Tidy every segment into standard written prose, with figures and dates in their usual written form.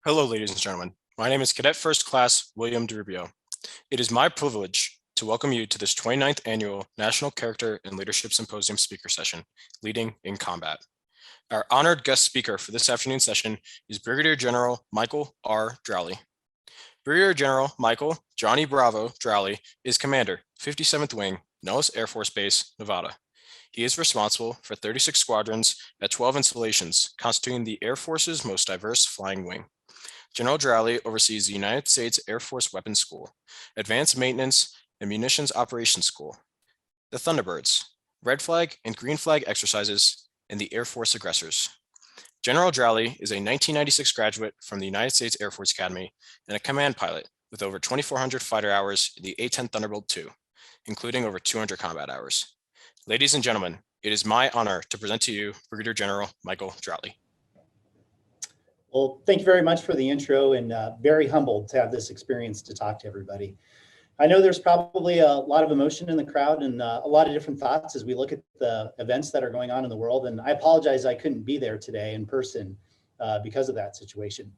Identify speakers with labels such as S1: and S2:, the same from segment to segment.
S1: Hello, ladies and gentlemen. My name is Cadet First Class William DeRubio. It is my privilege to welcome you to this 29th Annual National Character and Leadership Symposium speaker session, Leading in Combat. Our honored guest speaker for this afternoon session is Brigadier General Michael R. Drowley. Brigadier General Michael Johnny Bravo Drowley is Commander, 57th Wing, Nellis Air Force Base, Nevada. He is responsible for 36 squadrons at 12 installations, constituting the Air Force's most diverse flying wing. General Drowley oversees the United States Air Force Weapons School, Advanced Maintenance and Munitions Operations School, the Thunderbirds, Red Flag and Green Flag exercises, and the Air Force Aggressors. General Drowley is a 1996 graduate from the United States Air Force Academy and a command pilot with over 2,400 fighter hours in the A-10 Thunderbolt II, including over 200 combat hours. Ladies and gentlemen, it is my honor to present to you Brigadier General Michael Drowley.
S2: Well, thank you very much for the intro, and very humbled to have this experience to talk to everybody. I know there's probably a lot of emotion in the crowd and a lot of different thoughts as we look at the events that are going on in the world. And I apologize I couldn't be there today in person because of that situation.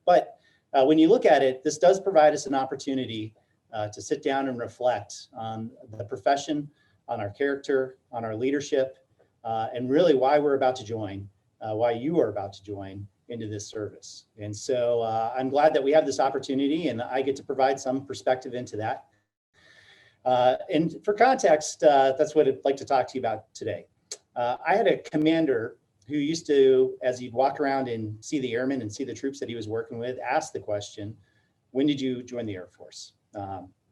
S2: But when you look at it, this does provide us an opportunity to sit down and reflect on the profession, on our character, on our leadership, and really why we're about to join, why you are about to join into this service. And so I'm glad that we have this opportunity and I get to provide some perspective into that. And for context, that's what I'd like to talk to you about today. I had a commander who used to, as he'd walk around and see the airmen and see the troops that he was working with, ask the question, when did you join the Air Force?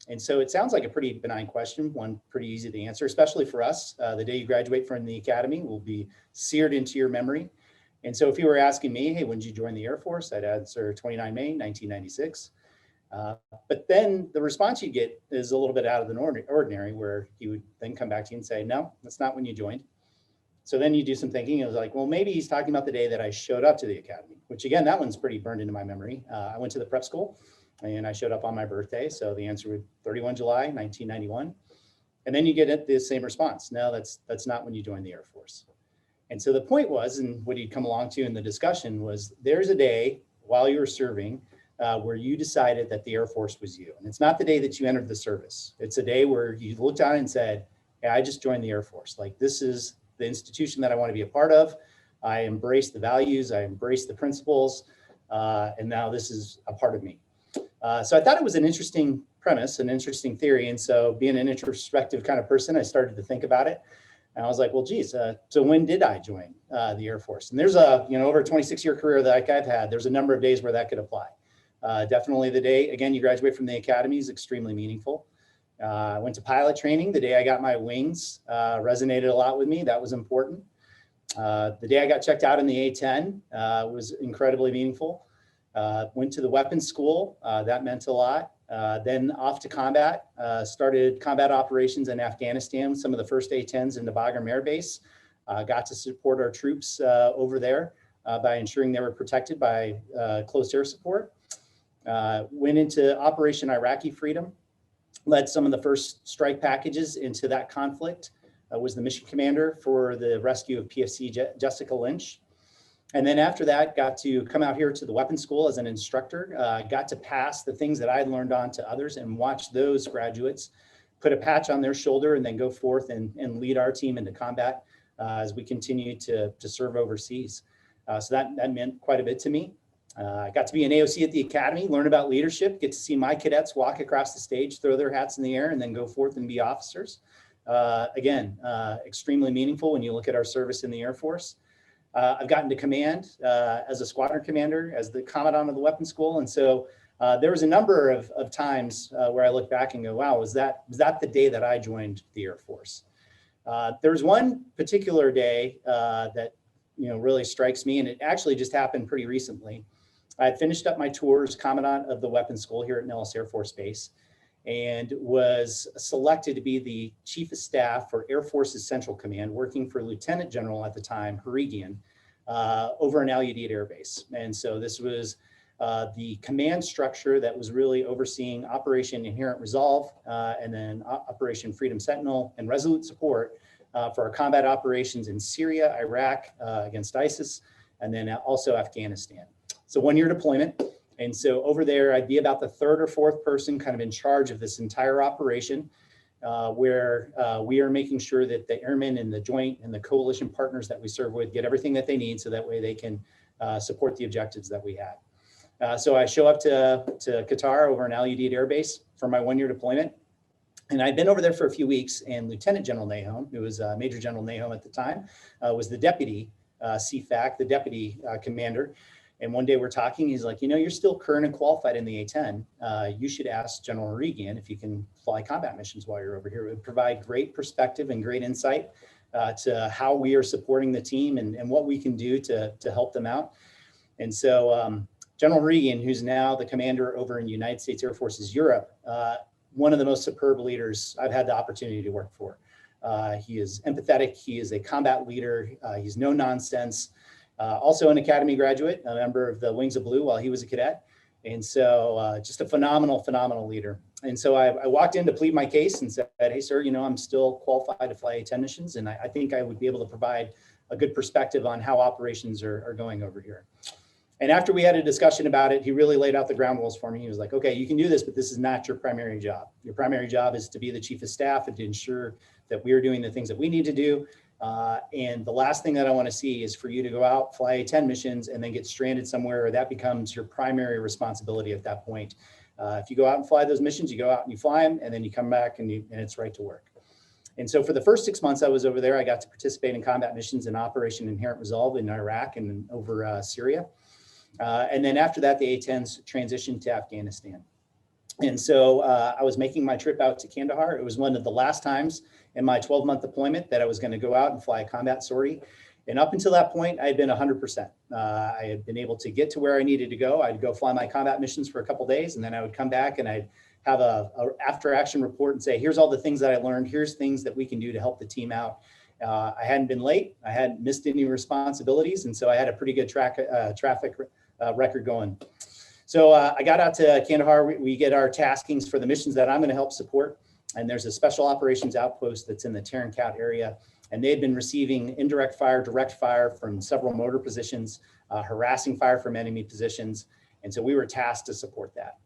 S2: And so it sounds like a pretty benign question, one pretty easy to answer, especially for us. The day you graduate from the academy will be seared into your memory. And so if you were asking me, hey, when did you join the Air Force? I'd answer 29 May, 1996. But then the response you get is a little bit out of the ordinary, where he would then come back to you and say, no, that's not when you joined. So then you do some thinking. It was like, well, maybe he's talking about the day that I showed up to the academy, which again, that one's pretty burned into my memory. I went to the prep school and I showed up on my birthday. So the answer would 31 July, 1991. And then you get the same response. No, that's not when you joined the Air Force. And so the point was, and what he'd come along to in the discussion was, there's a day while you were serving where you decided that the Air Force was you. And it's not the day that you entered the service. It's a day where you looked down and said, hey, I just joined the Air Force. Like, this is the institution that I want to be a part of. I embrace the values, I embrace the principles, and now this is a part of me. So I thought it was an interesting premise, an interesting theory. And so being an introspective kind of person, I started to think about it. And I was like, well, geez, so when did I join the Air Force? And there's over a 26-year career that I've had, there's a number of days where that could apply. Definitely the day, again, you graduate from the academy is extremely meaningful. I went to pilot training. The day I got my wings resonated a lot with me. That was important. The day I got checked out in the A-10 was incredibly meaningful. Went to the weapons school. That meant a lot. Then off to combat, started combat operations in Afghanistan, some of the first A-10s in the Bagram Air Base. Got to support our troops over there by ensuring they were protected by close air support. Went into Operation Iraqi Freedom, led some of the first strike packages into that conflict, was the mission commander for the rescue of PFC Jessica Lynch. And then after that, got to come out here to the weapons school as an instructor, got to pass the things that I learned on to others and watch those graduates put a patch on their shoulder and then go forth and lead our team into combat as we continue to serve overseas. So that meant quite a bit to me. I got to be an AOC at the academy, learn about leadership, get to see my cadets walk across the stage, throw their hats in the air, and then go forth and be officers. Again, extremely meaningful when you look at our service in the Air Force. I've gotten to command as a squadron commander, as the commandant of the weapons school. And so there was a number of times where I look back and go, wow, was that the day that I joined the Air Force? There was one particular day that really strikes me, and it actually just happened pretty recently. I had finished up my tour as commandant of the weapons school here at Nellis Air Force Base and was selected to be the chief of staff for Air Force's Central Command, working for Lieutenant General at the time, Harigian, over in Al Udeid Air Base. And so this was the command structure that was really overseeing Operation Inherent Resolve and then Operation Freedom Sentinel and Resolute Support for our combat operations in Syria, Iraq against ISIS, and then also Afghanistan. So 1 year deployment. And so over there, I'd be about the third or fourth person kind of in charge of this entire operation, where we are making sure that the airmen and the joint and the coalition partners that we serve with get everything that they need so that way they can support the objectives that we had. So I show up to Qatar over in Al Udeid Air Base for my 1-year deployment. And I'd been over there for a few weeks, and Lieutenant General Nahom, who was Major General Nahom at the time, was the deputy CFAC, the deputy commander. And one day we're talking, he's like, you're still current and qualified in the A-10. You should ask General Regan if you can fly combat missions while you're over here. It would provide great perspective and great insight to how we are supporting the team and what we can do to help them out. And so General Regan, who's now the commander over in United States Air Force's Europe, one of the most superb leaders I've had the opportunity to work for. He is empathetic. He is a combat leader. He's no nonsense. Also an Academy graduate, a member of the Wings of Blue while he was a cadet. And so just a phenomenal leader. And so I walked in to plead my case and said, hey, sir, I'm still qualified to fly A-10 missions. And I think I would be able to provide a good perspective on how operations are going over here. And after we had a discussion about it, he really laid out the ground rules for me. He was like, okay, you can do this, but this is not your primary job. Your primary job is to be the chief of staff and to ensure that we are doing the things that we need to do. And the last thing that I want to see is for you to go out, fly A-10 missions, and then get stranded somewhere, or that becomes your primary responsibility at that point. If you go out and fly those missions, you go out and you fly them, and then you come back and it's right to work. And so for the first 6 months I was over there, I got to participate in combat missions in Operation Inherent Resolve in Iraq and over Syria. And then after that, the A-10s transitioned to Afghanistan. And so I was making my trip out to Kandahar. It was one of the last times in my 12-month deployment that I was going to go out and fly a combat sortie. And up until that point, I had been 100%. I had been able to get to where I needed to go. I'd go fly my combat missions for a couple of days, and then I would come back and I'd have a after action report and say, here's all the things that I learned. Here's things that we can do to help the team out. I hadn't been late. I hadn't missed any responsibilities. And so I had a pretty good traffic record going. So I got out to Kandahar. We get our taskings for the missions that I'm going to help support. And there's a special operations outpost that's in the Tarankat area. And they had been receiving indirect fire, direct fire from several mortar positions, harassing fire from enemy positions. And so we were tasked to support that.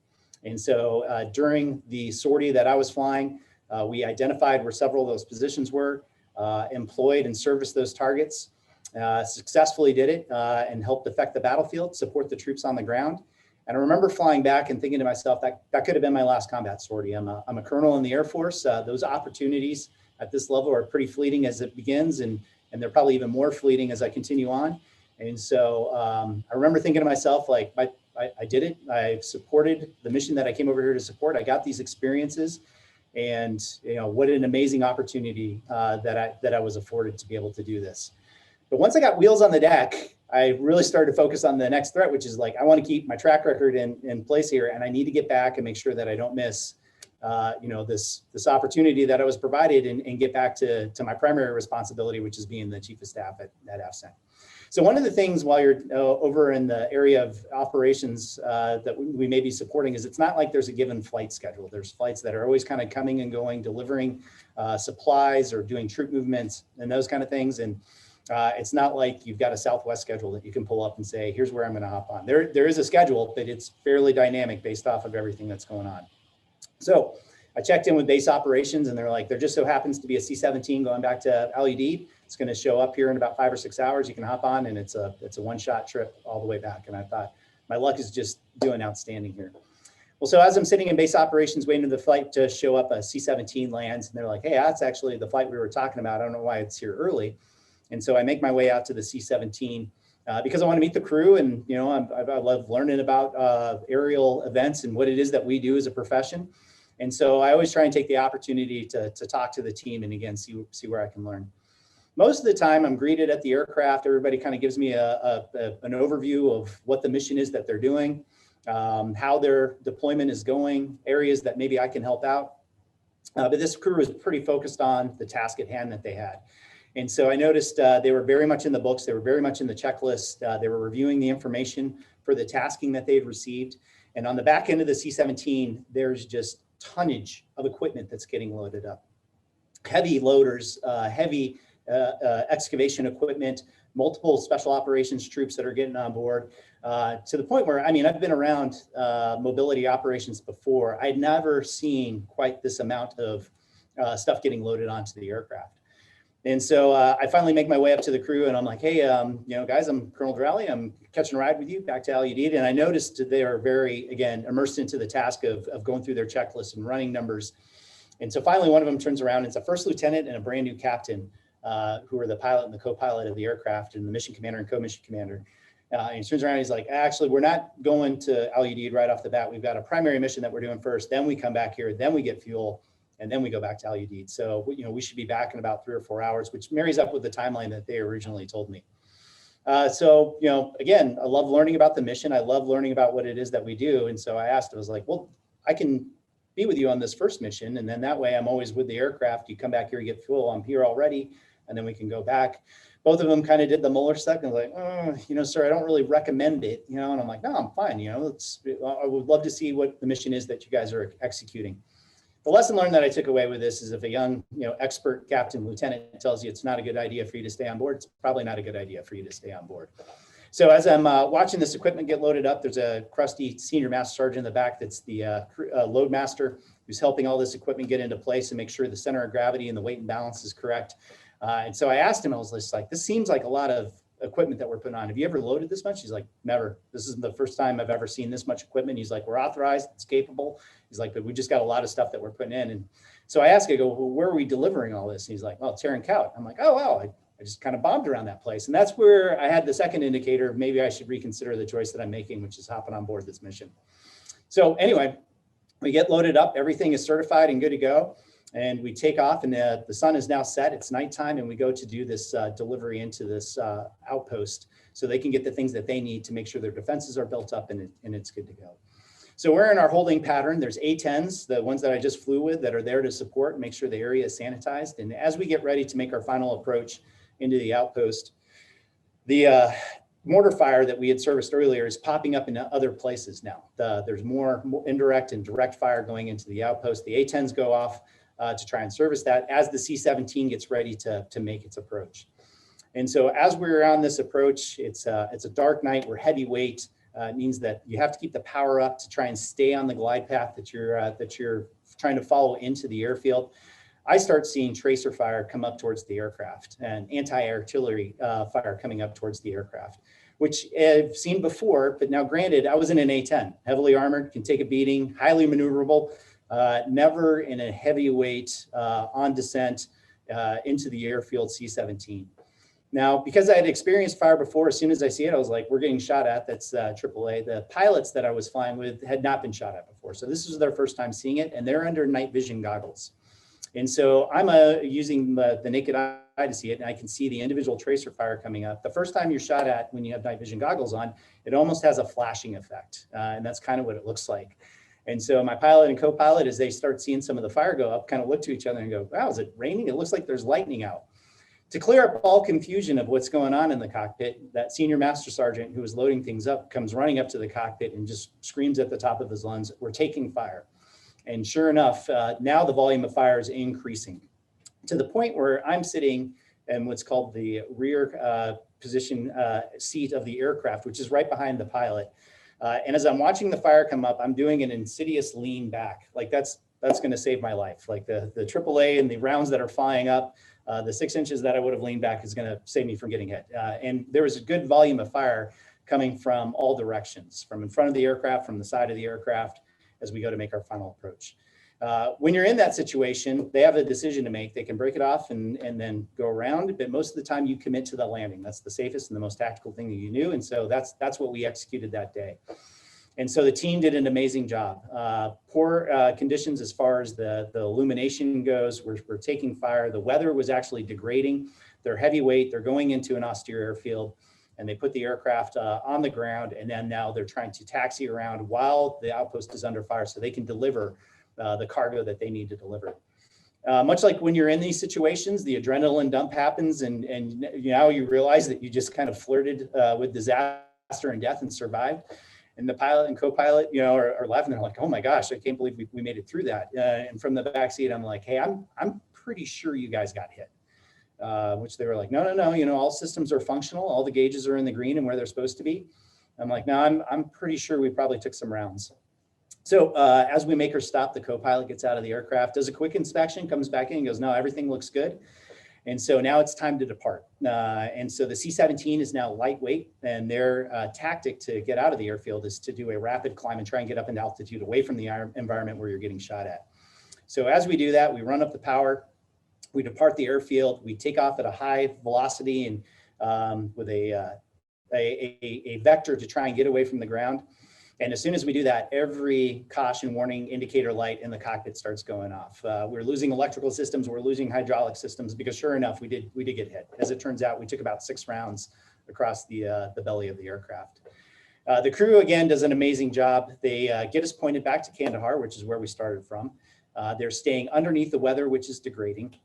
S2: And so during the sortie that I was flying, we identified where several of those positions were, employed and serviced those targets, successfully did it and helped affect the battlefield, support the troops on the ground. And I remember flying back and thinking to myself, that could have been my last combat sortie. I'm a colonel in the Air Force. Those opportunities at this level are pretty fleeting as it begins, and they're probably even more fleeting as I continue on. And so I remember thinking to myself, like, I did it. I supported the mission that I came over here to support. I got these experiences, and what an amazing opportunity that I was afforded to be able to do this. But once I got wheels on the deck, I really started to focus on the next threat, which is like, I want to keep my track record in place here, and I need to get back and make sure that I don't miss, this opportunity that I was provided and get back to my primary responsibility, which is being the chief of staff at AFCENT. So one of the things while you're over in the area of operations that we may be supporting is it's not like there's a given flight schedule. There's flights that are always kind of coming and going, delivering supplies or doing troop movements and those kind of things. And it's not like you've got a Southwest schedule that you can pull up and say, here's where I'm going to hop on. There is a schedule, but it's fairly dynamic based off of everything that's going on. So I checked in with base operations, and they're like, there just so happens to be a C-17 going back to Al Udeid. It's going to show up here in about 5 or 6 hours. You can hop on, and it's a one-shot trip all the way back. And I thought, my luck is just doing outstanding here. Well, so as I'm sitting in base operations waiting for the flight to show up, a C-17 lands, and they're like, hey, that's actually the flight we were talking about. I don't know why it's here early. And so I make my way out to the C-17 because I want to meet the crew, and I love learning about aerial events and what it is that we do as a profession. And so I always try and take the opportunity to talk to the team and again see where I can learn. Most of the time I'm greeted at the aircraft. Everybody kind of gives me an overview of what the mission is that they're doing, how their deployment is going, areas that maybe I can help out. But this crew was pretty focused on the task at hand that they had. And so I noticed they were very much in the books. They were very much in the checklist. They were reviewing the information for the tasking that they'd received. And on the back end of the C-17, there's just tonnage of equipment that's getting loaded up. Heavy loaders, heavy excavation equipment, multiple special operations troops that are getting on board, to the point where, I mean, I've been around mobility operations before. I'd never seen quite this amount of stuff getting loaded onto the aircraft. And so I finally make my way up to the crew and I'm like, hey, guys, I'm Colonel Drowley. I'm catching a ride with you back to LUD. And I noticed they are very, again, immersed into the task of going through their checklist and running numbers. And so finally, one of them turns around. It's a first lieutenant and a brand new captain who are the pilot and the co-pilot of the aircraft and the mission commander and co-mission commander. And he turns around and he's like, actually, we're not going to LUD right off the bat. We've got a primary mission that we're doing first. Then we come back here. Then we get fuel. And then we go back to LUD. So, we should be back in about 3 or 4 hours, which marries up with the timeline that they originally told me. So, again, I love learning about the mission. I love learning about what it is that we do. And so I asked, I was like, well, I can be with you on this first mission. And then that way I'm always with the aircraft. You come back here, you get fuel. I'm here already. And then we can go back. Both of them kind of did the Mueller stuff and like, sir, I don't really recommend it, and I'm like, no, I'm fine. I would love to see what the mission is that you guys are executing. The lesson learned that I took away with this is if a young, expert captain, lieutenant tells you it's not a good idea for you to stay on board, it's probably not a good idea for you to stay on board. So as I'm watching this equipment get loaded up, there's a crusty senior master sergeant in the back that's the load master who's helping all this equipment get into place and make sure the center of gravity and the weight and balance is correct. And so I asked him, I was just like, this seems like a lot of equipment that we're putting on. Have you ever loaded this much? He's like, never. This is the first time I've ever seen this much equipment. He's like, we're authorized, it's capable. He's like, but we just got a lot of stuff that we're putting in. And so I asked, I go, well, where are we delivering all this? And he's like, well, Tarrant Cout. I'm like, oh, wow, I just kind of bombed around that place. And that's where I had the second indicator of maybe I should reconsider the choice that I'm making, which is hopping on board this mission. So anyway, we get loaded up, everything is certified and good to go. And we take off and the sun is now set, it's nighttime, and we go to do this delivery into this outpost so they can get the things that they need to make sure their defenses are built up and it's good to go. So we're in our holding pattern. There's A-10s, the ones that I just flew with, that are there to support and make sure the area is sanitized. And as we get ready to make our final approach into the outpost, the mortar fire that we had serviced earlier is popping up in other places now. There's more indirect and direct fire going into the outpost. The A-10s go off to try and service that as the C-17 gets ready to make its approach. And so as we're on this approach, it's a dark night, we're heavyweight. It means that you have to keep the power up to try and stay on the glide path that you're trying to follow into the airfield. I start seeing tracer fire come up towards the aircraft and anti-artillery fire coming up towards the aircraft, which I've seen before, but now granted, I was in an A-10, heavily armored, can take a beating, highly maneuverable. Never in a heavyweight on descent into the airfield C-17. Now, because I had experienced fire before, as soon as I see it, I was like, we're getting shot at. That's AAA. The pilots that I was flying with had not been shot at before. So this was their first time seeing it, and they're under night vision goggles. And so I'm using the naked eye to see it, and I can see the individual tracer fire coming up. The first time you're shot at when you have night vision goggles on, it almost has a flashing effect, and that's kind of what it looks like. And so my pilot and co-pilot, as they start seeing some of the fire go up, kind of look to each other and go, wow, is it raining? It looks like there's lightning out. To clear up all confusion of what's going on in the cockpit, that senior master sergeant who was loading things up comes running up to the cockpit and just screams at the top of his lungs, we're taking fire. And sure enough, now the volume of fire is increasing to the point where I'm sitting in what's called the rear position seat of the aircraft, which is right behind the pilot. And as I'm watching the fire come up, I'm doing an insidious lean back. Like that's going to save my life. Like the AAA and the rounds that are flying up, the 6 inches that I would have leaned back is going to save me from getting hit. And there was a good volume of fire coming from all directions, from in front of the aircraft, from the side of the aircraft, as we go to make our final approach. When you're in that situation, they have a decision to make. They can break it off and then go around, but most of the time you commit to the landing. That's the safest and the most tactical thing that you knew. And so that's what we executed that day. And so the team did an amazing job. Poor conditions as far as the illumination goes. We're taking fire. The weather was actually degrading. They're heavyweight. They're going into an austere airfield, and they put the aircraft on the ground. And then now they're trying to taxi around while the outpost is under fire so they can deliver the cargo that they need to deliver. Much like when you're in these situations, the adrenaline dump happens, and now you realize that you just kind of flirted with disaster and death and survived. And the pilot and co-pilot, are laughing. They're like, "Oh my gosh, I can't believe we made it through that." And from the backseat, I'm like, "Hey, I'm pretty sure you guys got hit." which they were like, no, all systems are functional. All the gauges are in the green and where they're supposed to be. I'm like, no, I'm pretty sure we probably took some rounds. So as we make her stop, the co-pilot gets out of the aircraft, does a quick inspection, comes back in and goes, no, everything looks good. And so now it's time to depart. And so the C-17 is now lightweight, and their tactic to get out of the airfield is to do a rapid climb and try and get up into altitude away from the environment where you're getting shot at. So as we do that, we run up the power, we depart the airfield, we take off at a high velocity and with a vector to try and get away from the ground. And as soon as we do that, every caution warning indicator light in the cockpit starts going off. We're losing electrical systems, we're losing hydraulic systems, because sure enough, we did get hit. As it turns out, we took about 6 rounds across the belly of the aircraft. The crew, again, does an amazing job. They get us pointed back to Kandahar, which is where we started from. They're staying underneath the weather, which is degrading.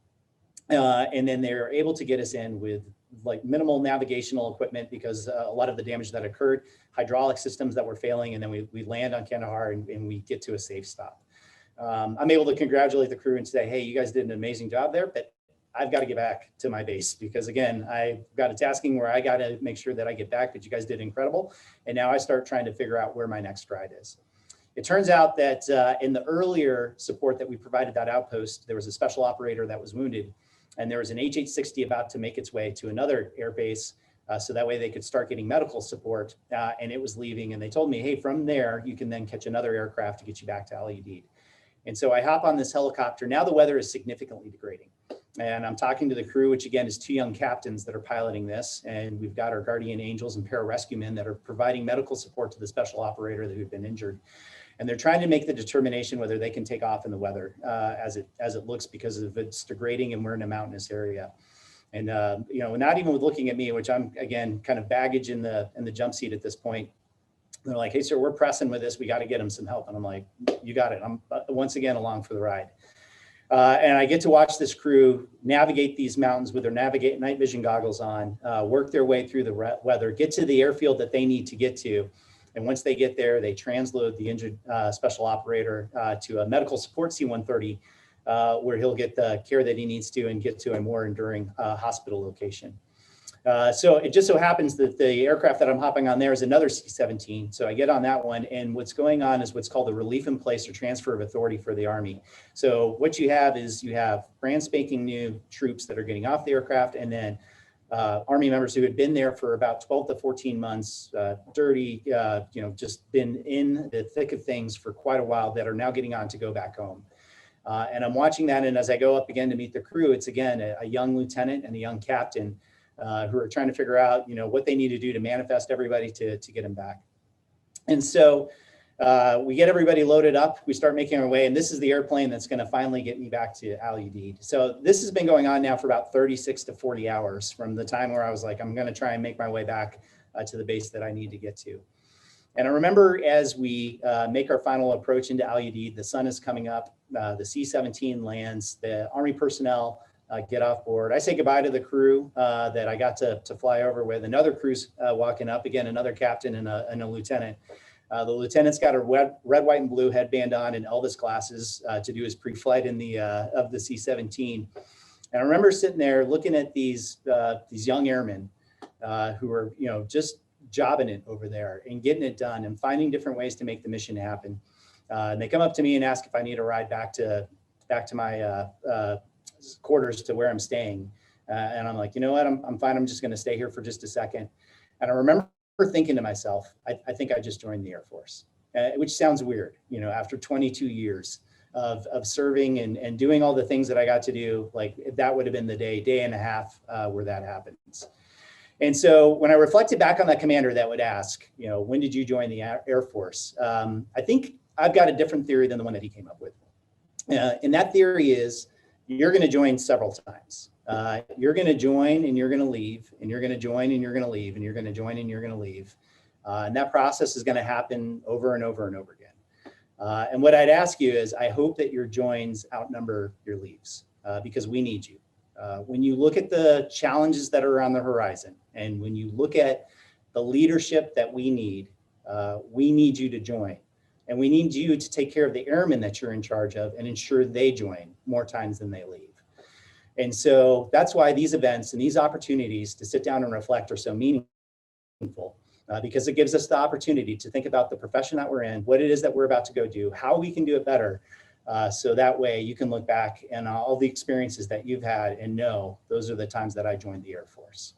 S2: And then they're able to get us in with like minimal navigational equipment, because a lot of the damage that occurred, hydraulic systems that were failing, and then we land on Kandahar and we get to a safe stop. I'm able to congratulate the crew and say, hey, you guys did an amazing job there, but I've got to get back to my base, because again, I've got a tasking where I got to make sure that I get back, but you guys did incredible. And now I start trying to figure out where my next ride is. It turns out that in the earlier support that we provided that outpost, there was a special operator that was wounded, and there was an H-860 about to make its way to another airbase, so that way they could start getting medical support, and it was leaving. And they told me, hey, from there, you can then catch another aircraft to get you back to Al-Udeid. And so I hop on this helicopter. Now the weather is significantly degrading. And I'm talking to the crew, which again is 2 young captains that are piloting this. And we've got our guardian angels and pararescue men that are providing medical support to the special operator who'd been injured. And they're trying to make the determination whether they can take off in the weather as it looks, because of it's degrading and we're in a mountainous area. And not even with looking at me, which I'm again kind of baggage in the jump seat at this point. They're like, hey sir, we're pressing with this. We got to get him some help. And I'm like, you got it. I'm once again along for the ride. And I get to watch this crew navigate these mountains with their night vision goggles on, work their way through the weather, get to the airfield that they need to get to. And once they get there, they transload the injured special operator to a medical support C-130, where he'll get the care that he needs to and get to a more enduring hospital location. So it just so happens that the aircraft that I'm hopping on there is another C-17. So I get on that one, and what's going on is what's called the relief in place or transfer of authority for the Army. So what you have is you have brand spanking new troops that are getting off the aircraft, and then Army members who had been there for about 12 to 14 months, dirty, just been in the thick of things for quite a while, that are now getting on to go back home. And I'm watching that, and as I go up again to meet the crew, it's again a young lieutenant and a young captain who are trying to figure out, what they need to do to manifest everybody to get them back. And so we get everybody loaded up, we start making our way, and this is the airplane that's going to finally get me back to Al-Udeid. So this has been going on now for about 36 to 40 hours from the time where I was like, I'm going to try and make my way back to the base that I need to get to. And I remember as we make our final approach into Al-Udeid, the sun is coming up, the C-17 lands, the Army personnel get off board. I say goodbye to the crew that I got to fly over with. Another crew's walking up, again, another captain and a lieutenant. The lieutenant's got a red, white, and blue headband on and Elvis glasses to do his pre-flight in the of the C-17. And I remember sitting there looking at these young airmen who were, just jobbing it over there and getting it done and finding different ways to make the mission happen. And they come up to me and ask if I need a ride back to my quarters to where I'm staying. And I'm like, you know what, I'm fine. I'm just going to stay here for just a second. And I remember thinking to myself, I think I just joined the Air Force, which sounds weird, after 22 years of serving and doing all the things that I got to do, like that would have been the day and a half where that happens. And so when I reflected back on that commander that would ask, when did you join the Air Force? I think I've got a different theory than the one that he came up with. And that theory is you're going to join several times. You're going to join and you're going to leave, and you're going to join and you're going to leave, and you're going to join and you're going to leave. And that process is going to happen over and over and over again. And what I'd ask you is, I hope that your joins outnumber your leaves, because we need you. When you look at the challenges that are on the horizon, and when you look at the leadership that we need you to join. And we need you to take care of the airmen that you're in charge of and ensure they join more times than they leave. And so that's why these events and these opportunities to sit down and reflect are so meaningful, because it gives us the opportunity to think about the profession that we're in, what it is that we're about to go do, how we can do it better. So that way you can look back and all the experiences that you've had and know those are the times that I joined the Air Force.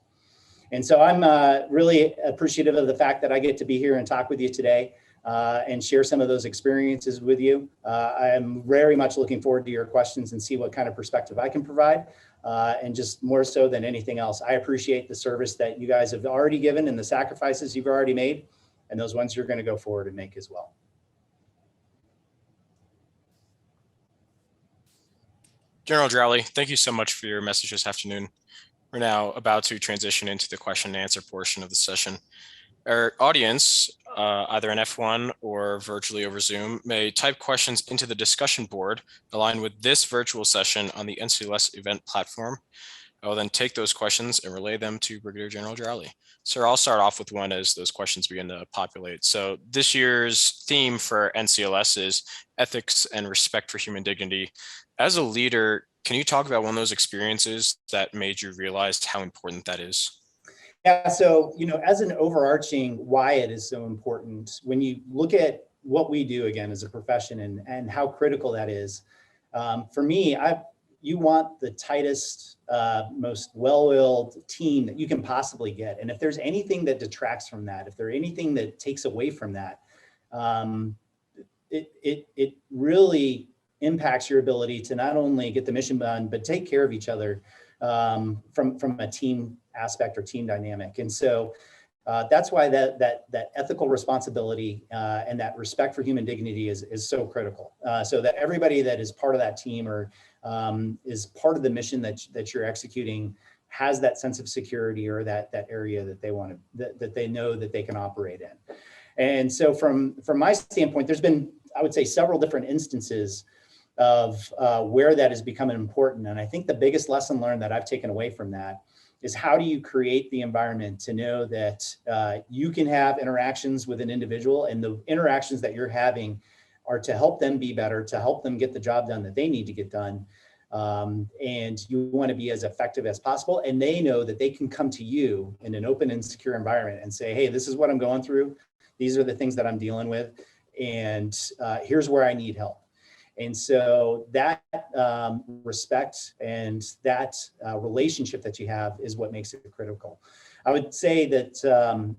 S2: And so I'm really appreciative of the fact that I get to be here and talk with you today and share some of those experiences with you. I am very much looking forward to your questions and see what kind of perspective I can provide. And just more so than anything else, I appreciate the service that you guys have already given and the sacrifices you've already made and those ones you're going to go forward and make as well.
S1: General Drowley, thank you so much for your message this afternoon. We're now about to transition into the question and answer portion of the session. Our audience, either in F1 or virtually over Zoom, may type questions into the discussion board aligned with this virtual session on the NCLS event platform. I will then take those questions and relay them to Brigadier General Drouly. Sir, I'll start off with one as those questions begin to populate. So this year's theme for NCLS is ethics and respect for human dignity. As a leader, can you talk about one of those experiences that made you realize how important that is?
S2: Yeah, so, as an overarching why it is so important, when you look at what we do again as a profession and how critical that is, for me, you want the tightest, most well-oiled team that you can possibly get. And if there's anything that detracts from that, if there's anything that takes away from that, it really impacts your ability to not only get the mission done, but take care of each other from a team aspect or team dynamic. And so that's why that ethical responsibility and that respect for human dignity is so critical. So that everybody that is part of that team or is part of the mission that you're executing has that sense of security or that area that they want to, that they know that they can operate in. And so from my standpoint, there's been, I would say, several different instances of where that has become important. And I think the biggest lesson learned that I've taken away from that is how do you create the environment to know that you can have interactions with an individual and the interactions that you're having are to help them be better, to help them get the job done that they need to get done. And you want to be as effective as possible. And they know that they can come to you in an open and secure environment and say, hey, this is what I'm going through. These are the things that I'm dealing with. And here's where I need help. And so that respect and that relationship that you have is what makes it critical. I would say that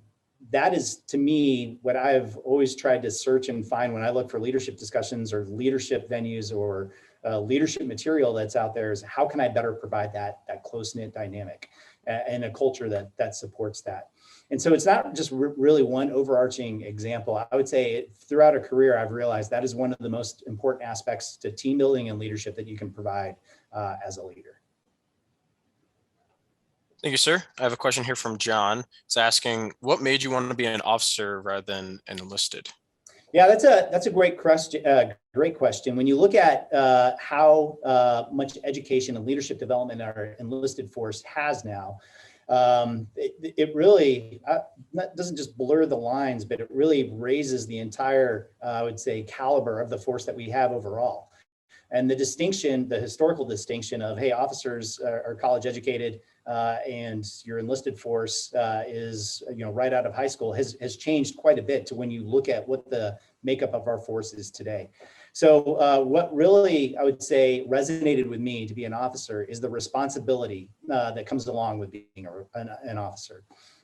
S2: that is, to me, what I've always tried to search and find when I look for leadership discussions or leadership venues or leadership material that's out there is how can I better provide that close-knit dynamic and a culture that supports that. And so it's not just really one overarching example. I would say throughout a career, I've realized that is one of the most important aspects to team building and leadership that you can provide as a leader.
S1: Thank you, sir. I have a question here from John. It's asking, what made you want to be an officer rather than an enlisted?
S2: Yeah, that's a great question. Great question. When you look at how much education and leadership development our enlisted force has now, it really doesn't just blur the lines, but it really raises the entire, I would say, caliber of the force that we have overall. And the distinction, the historical distinction of, hey, officers are college educated and your enlisted force is, right out of high school has changed quite a bit to when you look at what the makeup of our force is today. So what really, I would say, resonated with me to be an officer is the responsibility that comes along with being an officer.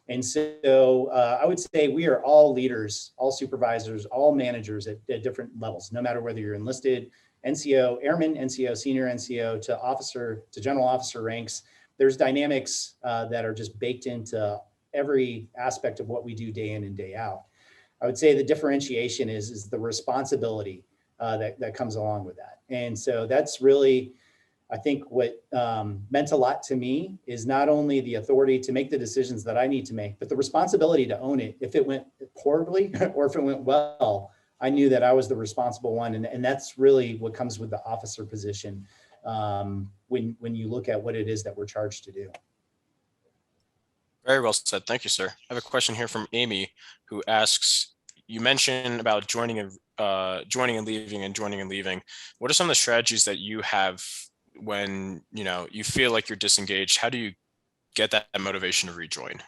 S2: And so I would say we are all leaders, all supervisors, all managers at different levels, no matter whether you're enlisted, NCO, airman, NCO, senior NCO, to officer, to general officer ranks. There's dynamics that are just baked into every aspect of what we do day in and day out. I would say the differentiation is the responsibility that comes along with that. And so that's really, I think, what meant a lot to me is not only the authority to make the decisions that I need to make, but the responsibility to own it. If it went poorly or if it went well, I knew that I was the responsible one. And that's really what comes with the officer position when you look at what it is that we're charged to do.
S1: Very well said. Thank you, sir. I have a question here from Amy, who asks, you mentioned about joining and leaving and joining and leaving. What are some of the strategies that you have when, you feel like you're disengaged? How do you get that motivation to rejoin?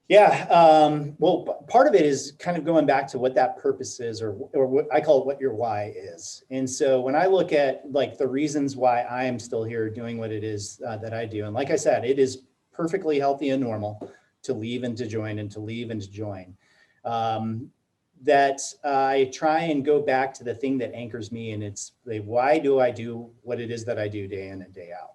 S2: Yeah, well, part of it is kind of going back to what that purpose is, or what I call it, what your why is. And so when I look at like the reasons why I am still here doing what it is that I do, and like I said, it is perfectly healthy and normal to leave and to join and to leave and to join. That I try and go back to the thing that anchors me, and it's like, why do I do what it is that I do day in and day out?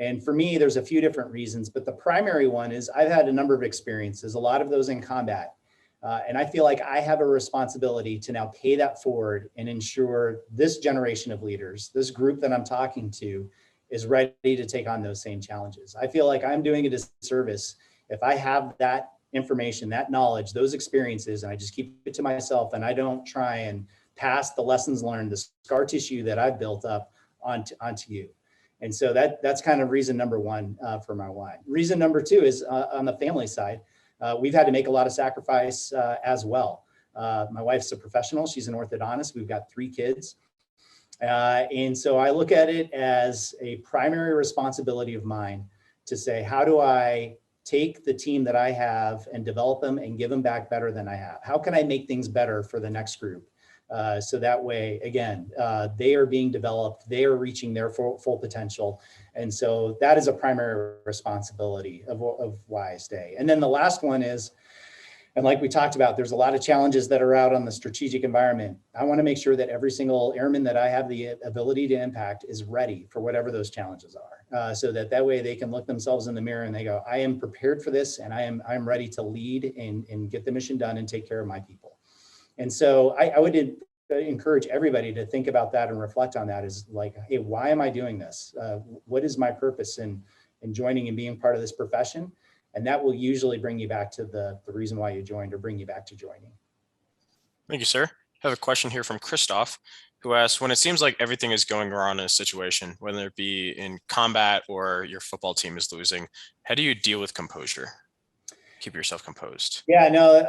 S2: And for me, there's a few different reasons, but the primary one is I've had a number of experiences, a lot of those in combat. And I feel like I have a responsibility to now pay that forward and ensure this generation of leaders, this group that I'm talking to, is ready to take on those same challenges. I feel like I'm doing a disservice if I have that information, that knowledge, those experiences, and I just keep it to myself and I don't try and pass the lessons learned, the scar tissue that I've built up onto you. And so that's kind of reason number one for my why. Reason number two is on the family side. We've had to make a lot of sacrifice as well. My wife's a professional. She's an orthodontist. We've got 3 kids. And so I look at it as a primary responsibility of mine to say, how do I take the team that I have and develop them and give them back better than I have? How can I make things better for the next group? So that way, again, they are being developed, they are reaching their full potential. And so that is a primary responsibility of why I stay. And then the last one is, and like we talked about, there's a lot of challenges that are out on the strategic environment. I want to make sure that every single airman that I have the ability to impact is ready for whatever those challenges are. So that way they can look themselves in the mirror and they go, I am prepared for this, and I'm ready to lead and get the mission done and take care of my people. And so I would encourage everybody to think about that and reflect on that, is like, hey, why am I doing this? What is my purpose in joining and being part of this profession? And that will usually bring you back to the reason why you joined, or bring you back to joining.
S1: Thank you, sir. I have a question here from Christoph, who asks, when it seems like everything is going wrong in a situation, whether it be in combat or your football team is losing, how do you deal with composure? Keep yourself composed.
S2: Yeah, no,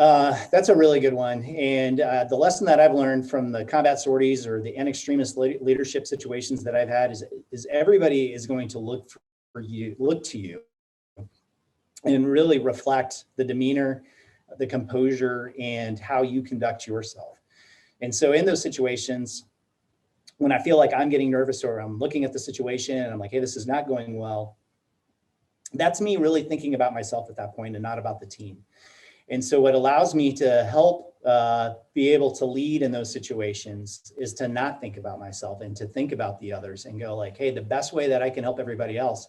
S2: that's a really good one. And the lesson that I've learned from the combat sorties or the extremist leadership situations that I've had is everybody is going to look to you and really reflect the demeanor, the composure, and how you conduct yourself. And so in those situations, when I feel like I'm getting nervous or I'm looking at the situation and I'm like, hey, this is not going well, that's me really thinking about myself at that point and not about the team. And so what allows me to help be able to lead in those situations is to not think about myself and to think about the others and go like, hey, the best way that I can help everybody else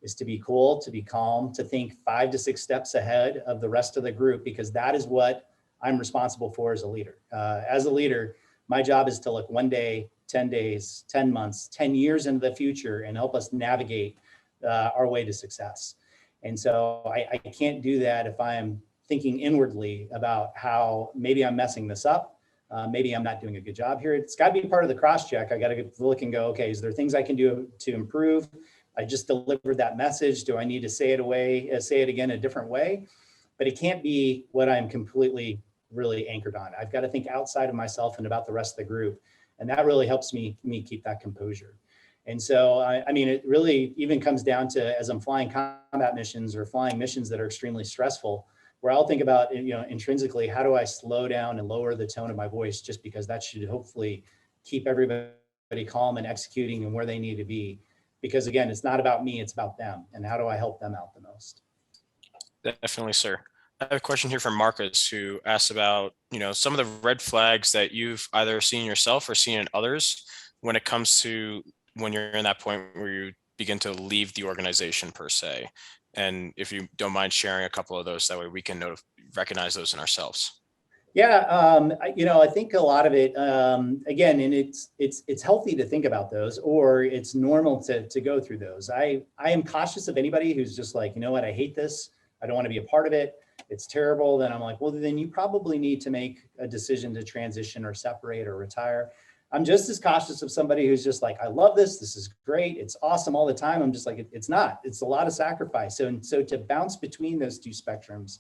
S2: is to be cool, to be calm, to think 5 to 6 steps ahead of the rest of the group, because that is what I'm responsible for as a leader. As a leader, my job is to look 1 day, 10 days, 10 months, 10 years into the future and help us navigate our way to success. And so I can't do that if I'm thinking inwardly about how maybe I'm messing this up. Maybe I'm not doing a good job here. It's got to be part of the cross check. I got to look and go, okay, is there things I can do to improve? I just delivered that message. Do I need to say it again a different way? But it can't be what I'm completely really anchored on. I've got to think outside of myself and about the rest of the group. And that really helps me keep that composure. And so, I mean, it really even comes down to, as I'm flying combat missions or flying missions that are extremely stressful, where I'll think about, intrinsically, how do I slow down and lower the tone of my voice, just because that should hopefully keep everybody calm and executing and where they need to be. Because again, it's not about me, it's about them. And how do I help them out the most?
S1: Definitely, sir. I have a question here from Marcus, who asks about, some of the red flags that you've either seen yourself or seen in others when it comes to when you're in that point where you begin to leave the organization per se. And if you don't mind sharing a couple of those, that way we can recognize those in ourselves.
S2: Yeah, I think a lot of it, again, and it's healthy to think about those, or it's normal to go through those. I am cautious of anybody who's just like, you know what, I hate this, I don't want to be a part of it, it's terrible. Then I'm like, well, then you probably need to make a decision to transition or separate or retire. I'm just as cautious of somebody who's just like, I love this is great, it's awesome all the time. I'm just like, it's not, it's a lot of sacrifice. So to bounce between those two spectrums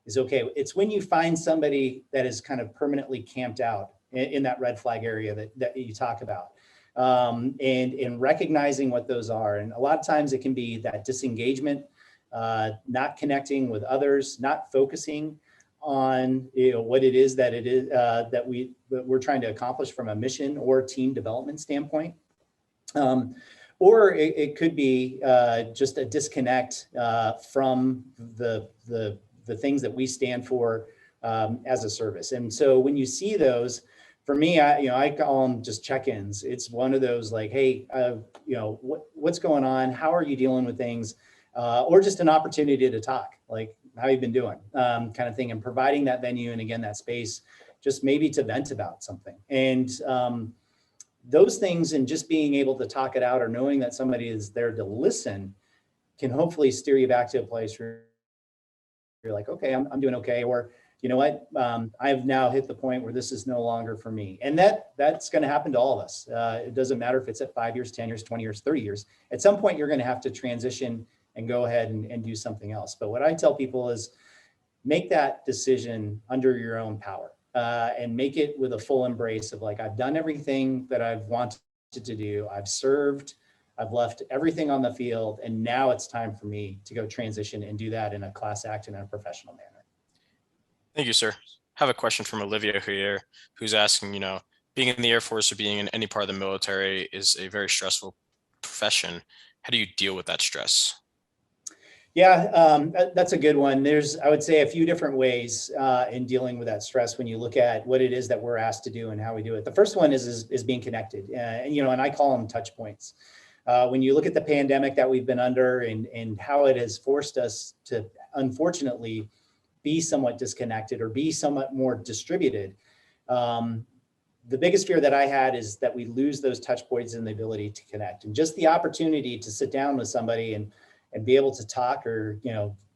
S2: is okay. It's when you find somebody that is kind of permanently camped out in that red flag area that you talk about. and recognizing what those are. And a lot of times it can be that disengagement, not connecting with others, not focusing on what it is that we're trying to accomplish from a mission or team development standpoint. Or it could be just a disconnect from the things that we stand for as a service. And so when you see those, for me, I call them just check-ins. It's one of those like, hey, what's going on? How are you dealing with things? Or just an opportunity to talk, like, how you been doing, kind of thing, and providing that venue and again that space, just maybe to vent about something. And those things, and just being able to talk it out or knowing that somebody is there to listen, can hopefully steer you back to a place where you're like, okay, I'm doing okay, or you know what, I've now hit the point where this is no longer for me. And that's going to happen to all of us. It doesn't matter if it's at 5 years, 10 years, 20 years, 30 years. At some point, you're going to have to transition and go ahead and do something else. But what I tell people is make that decision under your own power, and make it with a full embrace of like, I've done everything that I've wanted to do. I've served, I've left everything on the field, and now it's time for me to go transition and do that in a class act and in a professional manner.
S1: Thank you, sir. I have a question from Olivia here, who's asking, being in the Air Force or being in any part of the military is a very stressful profession. How do you deal with that stress?
S2: Yeah, that's a good one. There's, I would say, a few different ways in dealing with that stress when you look at what it is that we're asked to do and how we do it. The first one is being connected, and I call them touch points. When you look at the pandemic that we've been under and how it has forced us to, unfortunately, be somewhat disconnected or be somewhat more distributed. The biggest fear that I had is that we lose those touch points and the ability to connect, and just the opportunity to sit down with somebody and be able to talk or,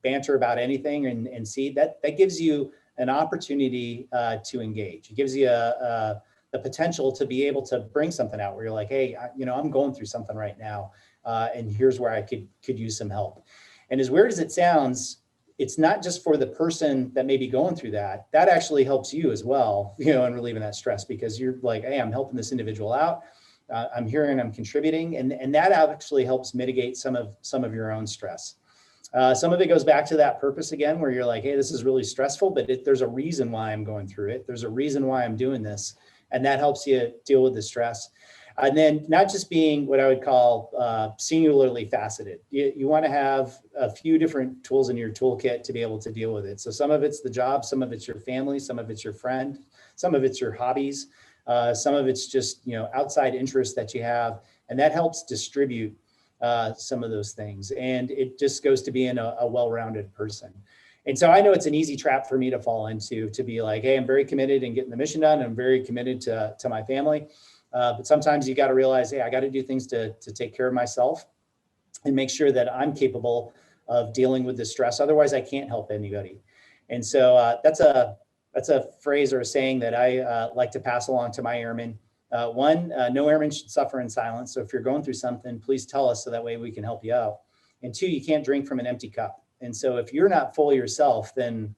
S2: banter about anything and see that gives you an opportunity to engage. It gives you the potential to be able to bring something out where you're like, hey, I'm going through something right now, and here's where I could use some help. And as weird as it sounds, it's not just for the person that may be going through that. That actually helps you as well, in relieving that stress, because you're like, hey, I'm helping this individual out. I'm hearing, I'm contributing, and that actually helps mitigate some of your own stress. Some of it goes back to that purpose again, where you're like, hey, this is really stressful, but there's a reason why I'm going through it. There's a reason why I'm doing this, and that helps you deal with the stress. And then not just being what I would call singularly faceted. You want to have a few different tools in your toolkit to be able to deal with it. So some of it's the job, some of it's your family, some of it's your friend, some of it's your hobbies. Some of it's just, outside interests that you have, and that helps distribute some of those things. And it just goes to being a well-rounded person. And so I know it's an easy trap for me to fall into, to be like, hey, I'm very committed in getting the mission done. I'm very committed to my family. But sometimes you got to realize, hey, I got to do things to take care of myself and make sure that I'm capable of dealing with the stress. Otherwise, I can't help anybody. And so that's a phrase or a saying that I like to pass along to my airmen. One, no airman should suffer in silence. So if you're going through something, please tell us so that way we can help you out. And two, you can't drink from an empty cup. And so if you're not full yourself, then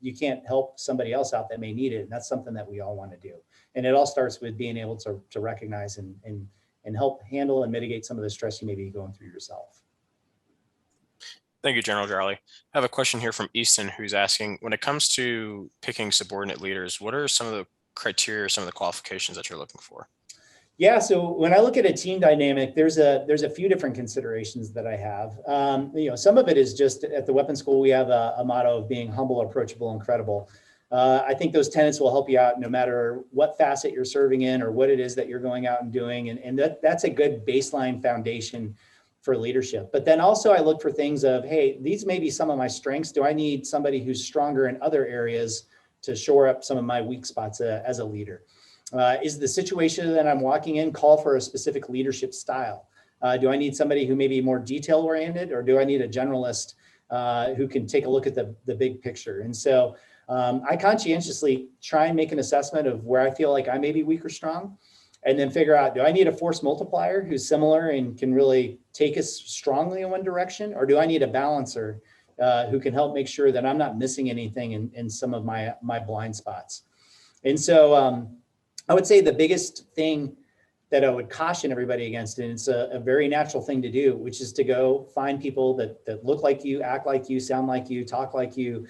S2: you can't help somebody else out that may need it. And that's something that we all want to do. And it all starts with being able to recognize and help handle and mitigate some of the stress you may be going through yourself.
S1: Thank you, General Drowley. I have a question here from Easton, who's asking, when it comes to picking subordinate leaders, what are some of the criteria, some of the qualifications that you're looking for?
S2: Yeah, so when I look at a team dynamic, there's a few different considerations that I have. Some of it is just at the weapons school, we have a motto of being humble, approachable, and credible. I think those tenets will help you out no matter what facet you're serving in or what it is that you're going out and doing. And that's a good baseline foundation for leadership. But then also I look for things of, hey, these may be some of my strengths. Do I need somebody who's stronger in other areas to shore up some of my weak spots as a leader? Is the situation that I'm walking in call for a specific leadership style? Do I need somebody who may be more detail oriented, or do I need a generalist who can take a look at the big picture? And so I conscientiously try and make an assessment of where I feel like I may be weak or strong, and then figure out, do I need a force multiplier who's similar and can really take us strongly in one direction? Or do I need a balancer who can help make sure that I'm not missing anything in some of my blind spots? And so I would say the biggest thing that I would caution everybody against, and it's a very natural thing to do, which is to go find people that look like you, act like you, sound like you, talk like you,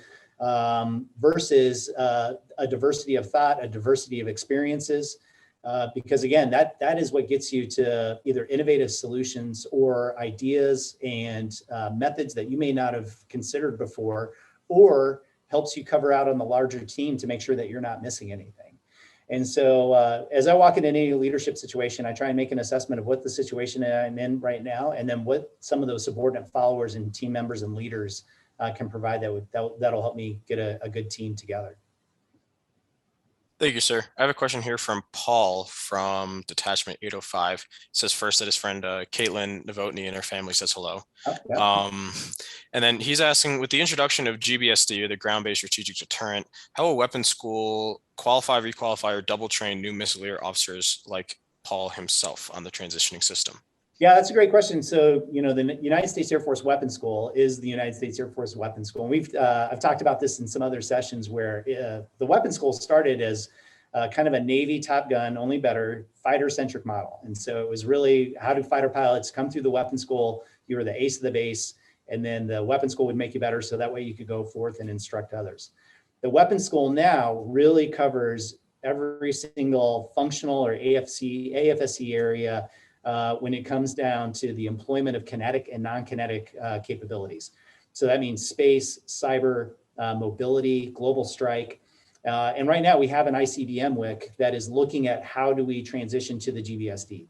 S2: versus a diversity of thought, a diversity of experiences. Because again, that is what gets you to either innovative solutions or ideas and methods that you may not have considered before, or helps you cover out on the larger team to make sure that you're not missing anything. And so as I walk into any leadership situation, I try and make an assessment of what the situation I'm in right now, and then what some of those subordinate followers and team members and leaders can provide that'll help me get a good team together.
S1: Thank you, sir. I have a question here from Paul from Detachment 805. It says first that his friend Caitlin Novotny and her family says hello.
S2: Oh, yeah.
S1: And then he's asking, with the introduction of GBSD, or the Ground-Based Strategic Deterrent, how will weapons school qualify, requalify, or double train new missileer officers like Paul himself on the transitioning system?
S2: Yeah, that's a great question. So, the United States Air Force Weapons School is the United States Air Force Weapons School. And I've talked about this in some other sessions where the weapons school started as kind of a Navy Top Gun, only better, fighter-centric model. And so it was really, how do fighter pilots come through the weapons school? You were the ace of the base, and then the weapons school would make you better, so that way you could go forth and instruct others. The weapons school now really covers every single functional or AFSC area when it comes down to the employment of kinetic and non-kinetic capabilities. So that means space, cyber, mobility, global strike. And right now we have an ICBM WIC that is looking at how do we transition to the GBSD,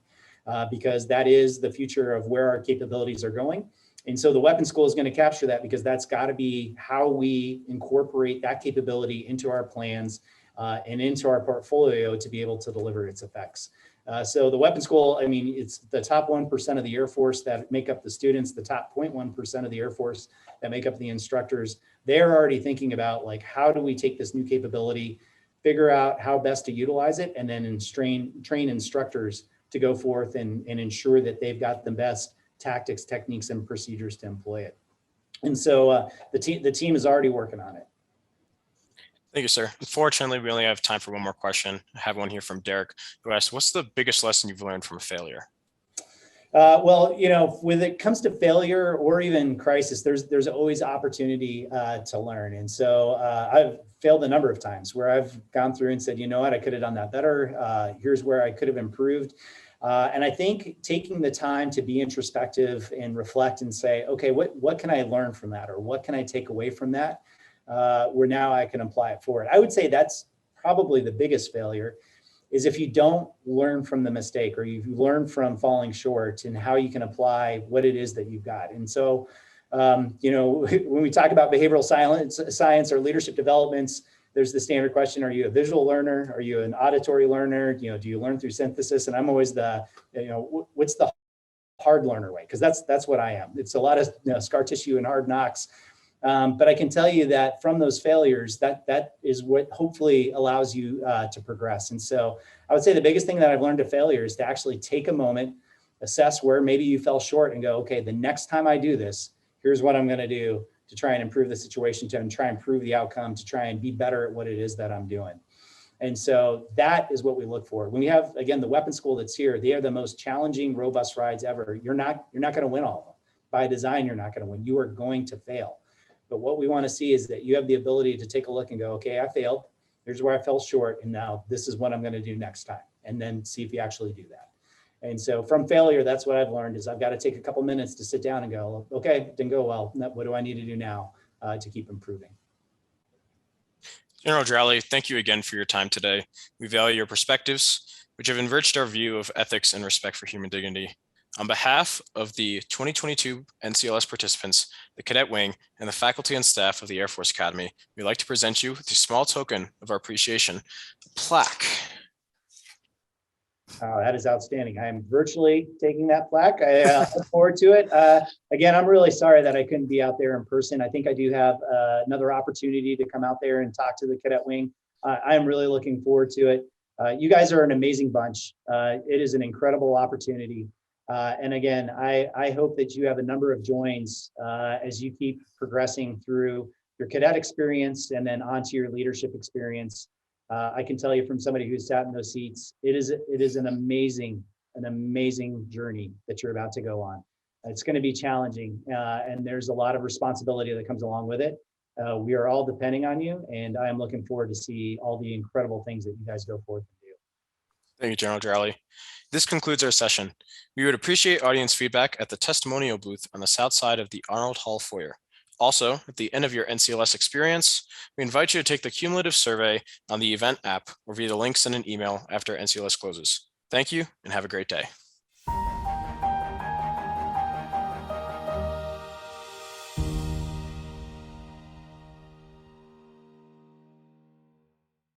S2: because that is the future of where our capabilities are going. And so the weapons school is going to capture that, because that's got to be how we incorporate that capability into our plans and into our portfolio to be able to deliver its effects. So the weapons school, I mean, it's the top 1% of the Air Force that make up the students, the top 0.1% of the Air Force that make up the instructors. They're already thinking about, like, how do we take this new capability, figure out how best to utilize it, and then train instructors to go forth and ensure that they've got the best tactics, techniques, and procedures to employ it. And so the team is already working on it.
S1: Thank you, sir. Unfortunately, we only have time for one more question. I have one here from Derek, who asks, what's the biggest lesson you've learned from a failure?
S2: Well, when it comes to failure or even crisis, there's always opportunity to learn. And so I've failed a number of times where I've gone through and said, you know what, I could have done that better. Here's where I could have improved. And I think taking the time to be introspective and reflect and say, okay, what can I learn from that? Or what can I take away from that? Where now I can apply it forward. I would say that's probably the biggest failure, is if you don't learn from the mistake, or you learn from falling short, and how you can apply what it is that you've got. And so, when we talk about behavioral science or leadership developments, there's the standard question: are you a visual learner? Are you an auditory learner? Do you learn through synthesis? And I'm always what's the hard learner way? Because that's what I am. It's a lot of scar tissue and hard knocks. But I can tell you that from those failures, that is what hopefully allows you to progress. And so I would say the biggest thing that I've learned to failure is to actually take a moment, assess where maybe you fell short, and go, okay, the next time I do this, here's what I'm going to do to try and improve the situation, to try and improve the outcome, to try and be better at what it is that I'm doing. And so that is what we look for. When we have, again, the weapons school that's here, they are the most challenging, robust rides ever. You're not going to win all of them. By design, you're not going to win. You are going to fail. But what we want to see is that you have the ability to take a look and go, okay, I failed. Here's where I fell short. And now this is what I'm going to do next time. And then see if you actually do that. And so from failure, that's what I've learned, is I've got to take a couple minutes to sit down and go, okay, didn't go well. What do I need to do now to keep improving?
S1: General Drowley, thank you again for your time today. We value your perspectives, which have enriched our view of ethics and respect for human dignity. On behalf of the 2022 NCLS participants, the Cadet Wing, and the faculty and staff of the Air Force Academy, we'd like to present you with a small token of our appreciation, a plaque.
S2: Oh, that is outstanding. I am virtually taking that plaque. I look forward to it. Again, I'm really sorry that I couldn't be out there in person. I think I do have another opportunity to come out there and talk to the Cadet Wing. I am really looking forward to it. You guys are an amazing bunch. It is an incredible opportunity. And again, I hope that you have a number of joins as you keep progressing through your cadet experience and then onto your leadership experience. I can tell you from somebody who's sat in those seats, it is an amazing an amazing journey that you're about to go on. It's going to be challenging, and there's a lot of responsibility that comes along with it. We are all depending on you, and I am looking forward to see all the incredible things that you guys go forth and do.
S1: Thank you, General Drowley. This concludes our session. We would appreciate audience feedback at the testimonial booth on the south side of the Arnold Hall foyer. Also, at the end of your NCLS experience, we invite you to take the cumulative survey on the event app or via the link sent in an email after NCLS closes. Thank you and have a great day.